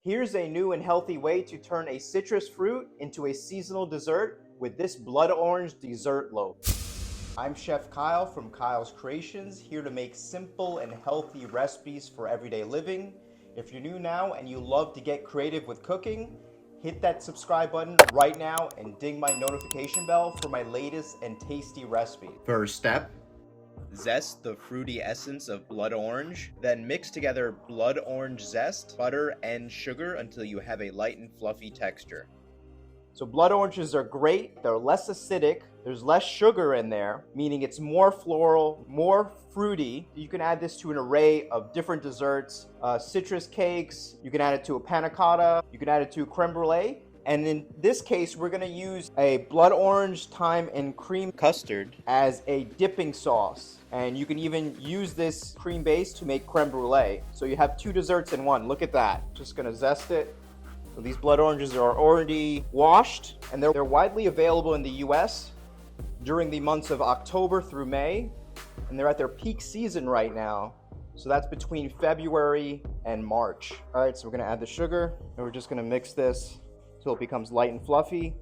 Here's a new and healthy way to turn a citrus fruit into a seasonal dessert with this blood orange dessert loaf. I'm Chef Kyle from Kyle's Creations, here to make simple and healthy recipes for everyday living. If you're new now and you love to get creative with cooking, hit that subscribe button right now and ding my notification bell for my latest and tasty recipe. First step, zest the fruity essence of blood orange, then mix together blood orange zest, butter, and sugar until you have a light and fluffy texture. So blood oranges are great, they're less acidic, there's less sugar in there, meaning it's more floral, more fruity. You can add this to an array of different desserts, citrus cakes, you can add it to a panna cotta, you can add it to a creme brulee. And in this case, we're gonna use a blood orange, thyme, and cream custard as a dipping sauce. And you can even use this cream base to make creme brulee. So you have two desserts in one, look at that. Just gonna zest it. So these blood oranges are already washed, and they're widely available in the US during the months of October through May, and they're at their peak season right now. So that's between February and March. All right, so we're gonna add the sugar, and we're just gonna mix this till it becomes light and fluffy,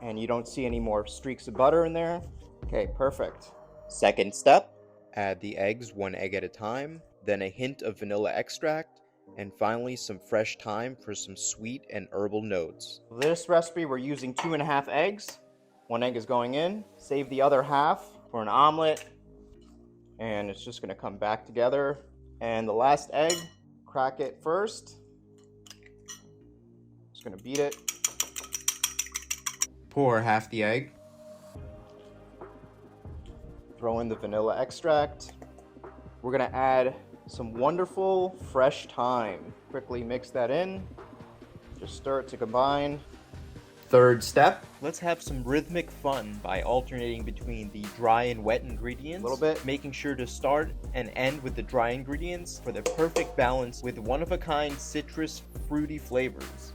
and you don't see any more streaks of butter in there. Okay, perfect. Second step, add the eggs 1 egg at a time, then a hint of vanilla extract, and finally some fresh thyme for some sweet and herbal notes. For this recipe, we're using 2.5 eggs. 1 egg is going in. Save the other half for an omelet, and it's just gonna come back together. And the last egg, crack it first. Just gonna beat it. Pour half the egg. Throw in the vanilla extract. We're gonna add some wonderful fresh thyme. Quickly mix that in. Just stir it to combine. Third step, let's have some rhythmic fun by alternating between the dry and wet ingredients. A little bit, making sure to start and end with the dry ingredients for the perfect balance with one-of-a-kind citrus fruity flavors.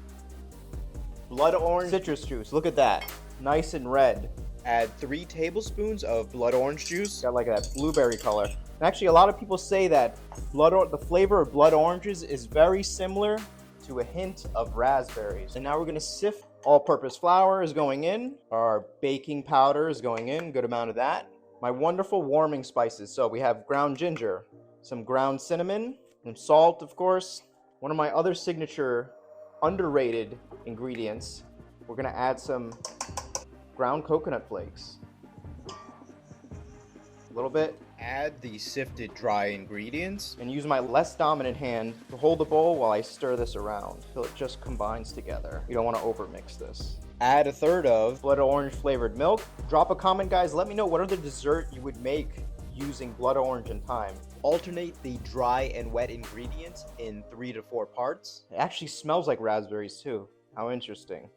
Blood orange citrus juice, look at that, nice and red. Add 3 tablespoons of blood orange juice. Got like that blueberry color. And actually, a lot of people say that the flavor of blood oranges is very similar to a hint of raspberries. And now we're gonna sift. All-purpose flour is going in. Our baking powder is going in, good amount of that. My wonderful warming spices. So we have ground ginger, some ground cinnamon, some salt, of course. One of my other signature underrated ingredients, we're gonna add some ground coconut flakes. A little bit. Add the sifted dry ingredients and use my less dominant hand to hold the bowl while I stir this around till it just combines together. You don't want to overmix this. Add 1/3 of blood orange flavored milk. Drop a comment, guys. Let me know what other dessert you would make using blood orange and thyme. Alternate the dry and wet ingredients in 3 to 4 parts. It actually smells like raspberries too. How interesting.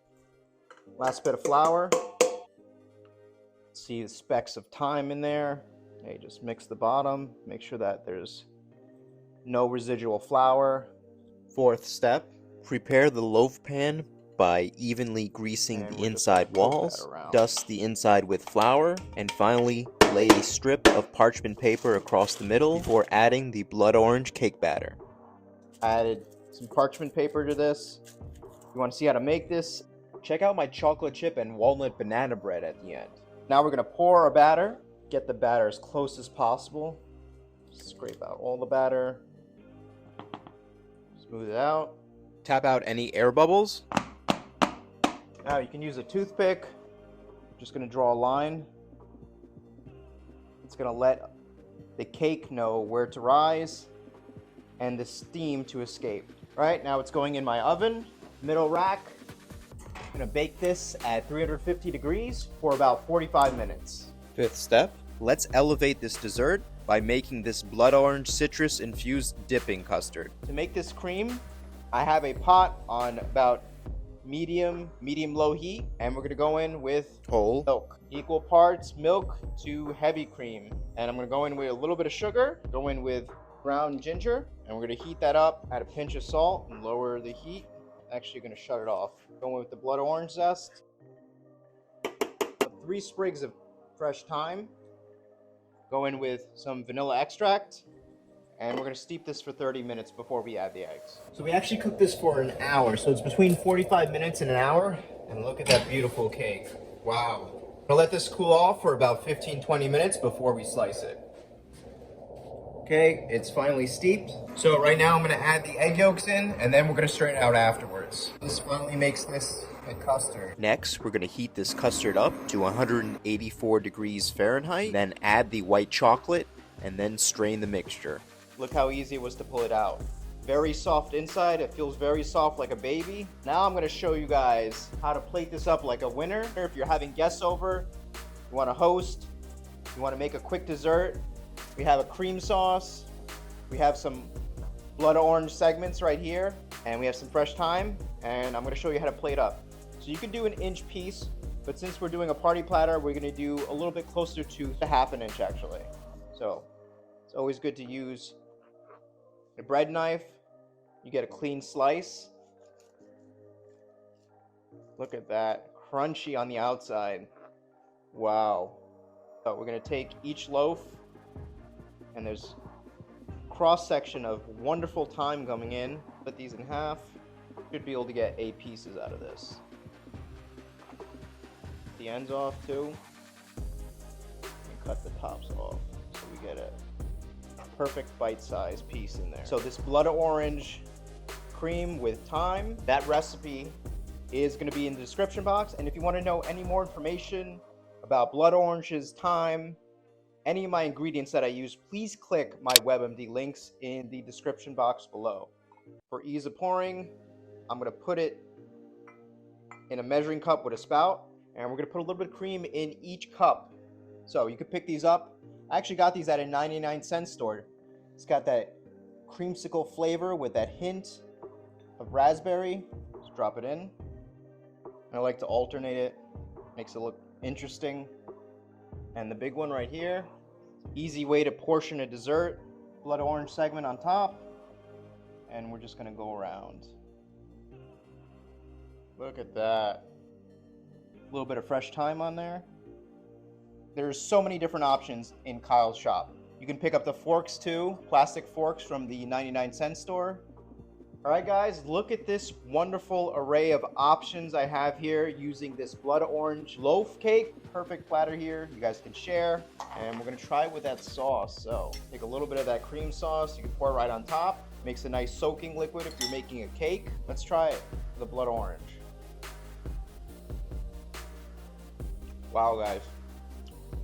Last bit of flour. See the specks of thyme in there. Okay, just mix the bottom, make sure that there's no residual flour. Fourth step, prepare the loaf pan by evenly greasing the inside walls, dust the inside with flour, and finally lay a strip of parchment paper across the middle before adding the blood orange cake batter. Added some parchment paper to this. You want to see how to make this? Check out my chocolate chip and walnut banana bread at the end. Now we're going to pour our batter. Get the batter as close as possible. Scrape out all the batter. Smooth it out. Tap out any air bubbles. Now you can use a toothpick. Just going to draw a line. It's going to let the cake know where to rise and the steam to escape. All right, now it's going in my oven, middle rack. I'm going to bake this at 350 degrees for about 45 minutes. Fifth step, let's elevate this dessert by making this blood orange citrus infused dipping custard. To make this cream, I have a pot on about medium-low heat, and we're gonna go in with whole milk. Equal parts milk to heavy cream. And I'm gonna go in with a little bit of sugar, go in with ground ginger, and we're gonna heat that up, add a pinch of salt, and lower the heat. Actually gonna shut it off. Go in with the blood orange zest. 3 sprigs of fresh thyme. Go in with some vanilla extract And we're gonna steep this for 30 minutes before we add the eggs. So we actually cooked this for an hour. So it's between 45 minutes and an hour. And look at that beautiful cake. Wow. We'll let this cool off for about 15-20 minutes before we slice it. Okay, it's finally steeped. So right now I'm gonna add the egg yolks in, and then we're gonna strain it out afterwards. This finally makes this a custard. Next, we're gonna heat this custard up to 184 degrees Fahrenheit, then add the white chocolate, and then strain the mixture. Look how easy it was to pull it out. Very soft inside, it feels very soft like a baby. Now I'm gonna show you guys how to plate this up like a winner. If you're having guests over, you wanna host, you wanna make a quick dessert, we have a cream sauce, we have some blood orange segments right here, and we have some fresh thyme, and I'm gonna show you how to plate up. So you can do an inch piece, but since we're doing a party platter, we're gonna do a little bit closer to half an inch actually. So it's always good to use a bread knife. You get a clean slice. Look at that, crunchy on the outside. Wow. So we're gonna take each loaf, and there's cross section of wonderful thyme coming in. Put these in half. Should be able to get 8 pieces out of this. The ends off too. And cut the tops off so we get a perfect bite-sized piece in there. So this blood orange cream with thyme, that recipe is going to be in the description box. And if you want to know any more information about blood oranges, thyme, any of my ingredients that I use, please click my WebMD links in the description box below. For ease of pouring, I'm going to put it in a measuring cup with a spout, and we're going to put a little bit of cream in each cup. So you can pick these up. I actually got these at a 99-cent store. It's got that creamsicle flavor with that hint of raspberry. Just drop it in. I like to alternate it. Makes it look interesting. And the big one right here. Easy way to portion a dessert. Blood orange segment on top. And we're just going to go around. Look at that. A little bit of fresh thyme on there. There's so many different options in Kyle's shop. You can pick up the forks too, plastic forks from the 99-cent store. All right, guys, look at this wonderful array of options I have here using this blood orange loaf cake. Perfect platter here. You guys can share, and we're gonna try it with that sauce. So take a little bit of that cream sauce. You can pour it right on top. Makes a nice soaking liquid if you're making a cake. Let's try it with the blood orange. Wow, guys.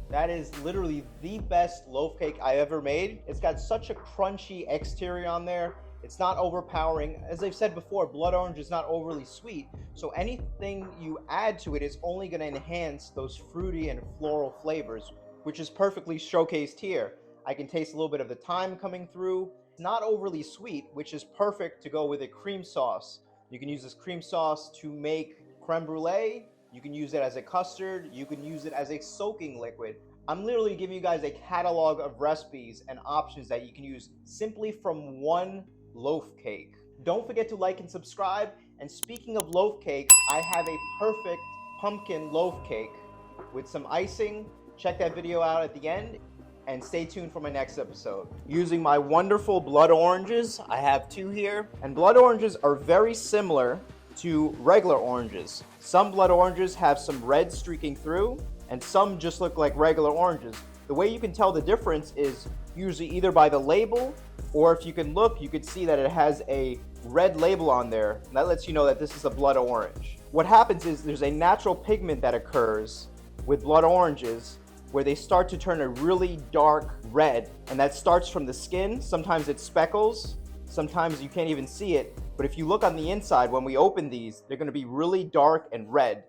That is literally the best loaf cake I ever made. It's got such a crunchy exterior on there. It's not overpowering. As I've said before, blood orange is not overly sweet. So anything you add to it is only gonna enhance those fruity and floral flavors, which is perfectly showcased here. I can taste a little bit of the thyme coming through. It's not overly sweet, which is perfect to go with a cream sauce. You can use this cream sauce to make creme brulee. You can use it as a custard. You can use it as a soaking liquid. I'm literally giving you guys a catalog of recipes and options that you can use simply from one loaf cake. Don't forget to like and subscribe. And speaking of loaf cakes, I have a perfect pumpkin loaf cake with some icing. Check that video out at the end and stay tuned for my next episode. Using my wonderful blood oranges, I have 2 here. And blood oranges are very similar to regular oranges. Some blood oranges have some red streaking through, and some just look like regular oranges. The way you can tell the difference is usually either by the label, or if you can look, you can see that it has a red label on there. And that lets you know that this is a blood orange. What happens is there's a natural pigment that occurs with blood oranges where they start to turn a really dark red, and that starts from the skin. Sometimes it's speckles, sometimes you can't even see it. But if you look on the inside, when we open these, they're going to be really dark and red.